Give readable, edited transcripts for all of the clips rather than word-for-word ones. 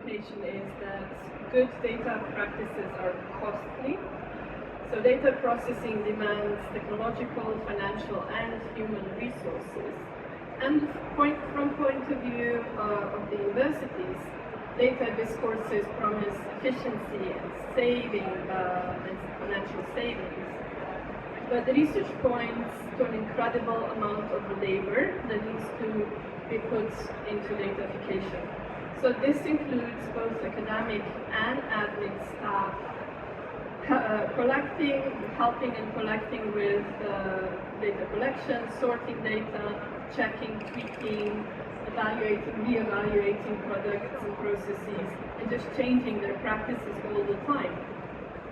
provocation is that good data practices are costly. So data processing demands technological, financial, and human resources. And from point of view of the universities, data discourses promise efficiency and saving and financial savings. But the research points to an incredible amount of labor that needs to be put into datafication. So this includes both academic and admin staff helping and collecting with data collection, sorting data, checking, tweaking, evaluating, re-evaluating products and processes, and just changing their practices all the time.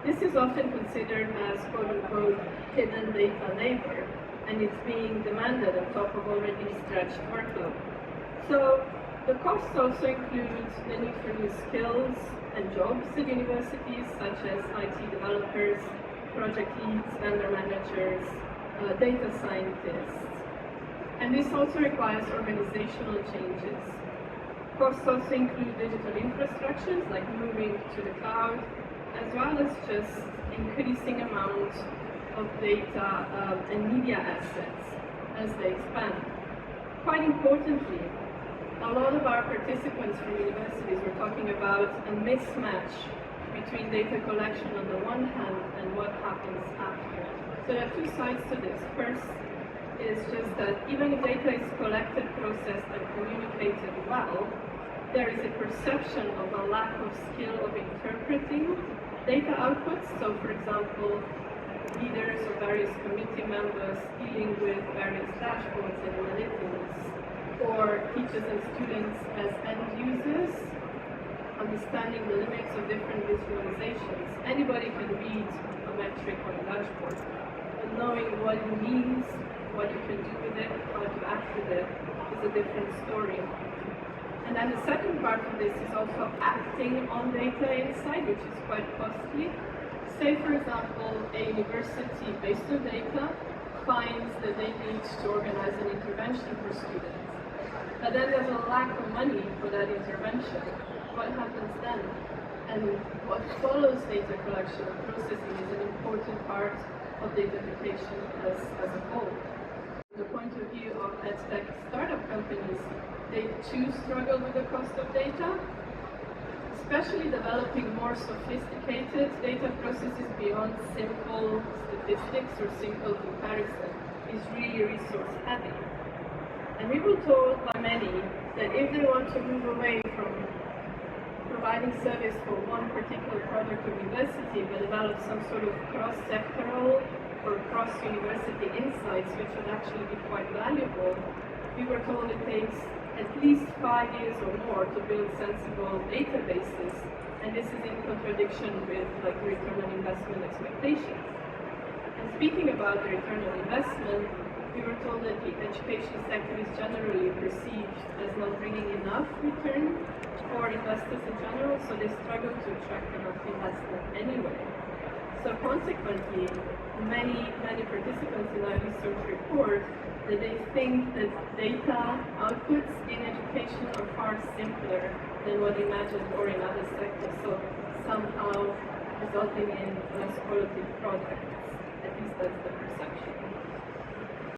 This is often considered as quote-unquote hidden data labor, and it's being demanded on top of already stretched workload. So the costs also include the need for new skills and jobs at universities, such as IT developers, project leads, vendor managers, data scientists. And this also requires organizational changes. Costs also include digital infrastructures, like moving to the cloud, as well as just increasing amounts of data and media assets as they expand. Quite importantly, a lot of our participants from universities were talking about a mismatch between data collection on the one hand and what happens after. So there are two sides to this. First is just that even if data is collected, processed, and communicated well, there is a perception of a lack of skill of interpreting data outputs. So for example, leaders of various committee members dealing with various dashboards and analytics, or teachers and students as end users, understanding the limits of different visualizations. Anybody can read a metric on a dashboard, but knowing what it means, what you can do with it, how to act with it, is a different story. And then the second part of this is also acting on data insight, which is quite costly. Say, for example, a university based on data finds that they need to organize an intervention for students. But then there's a lack of money for that intervention. What happens then? And what follows data collection and processing is an important part of datafication as a whole. From the point of view of EdTech startup companies, they too struggle with the cost of data, especially developing more sophisticated data processes beyond simple statistics or simple comparison is really resource heavy. And we were told by many that if they want to move away from providing service for one particular product or university, but develop some sort of cross-sectoral or cross-university insights, which would actually be quite valuable, we were told it takes at least 5 years or more to build sensible databases, and this is in contradiction with the return on investment expectations. And speaking about the return on investment, we were told that the education sector is generally perceived as not bringing enough return for investors in general, so they struggle to attract enough investment anyway. So consequently, many participants in our research report that they think that data outputs in education are far simpler than what imagined or in other sectors, so somehow resulting in less quality products. At least that's the perception.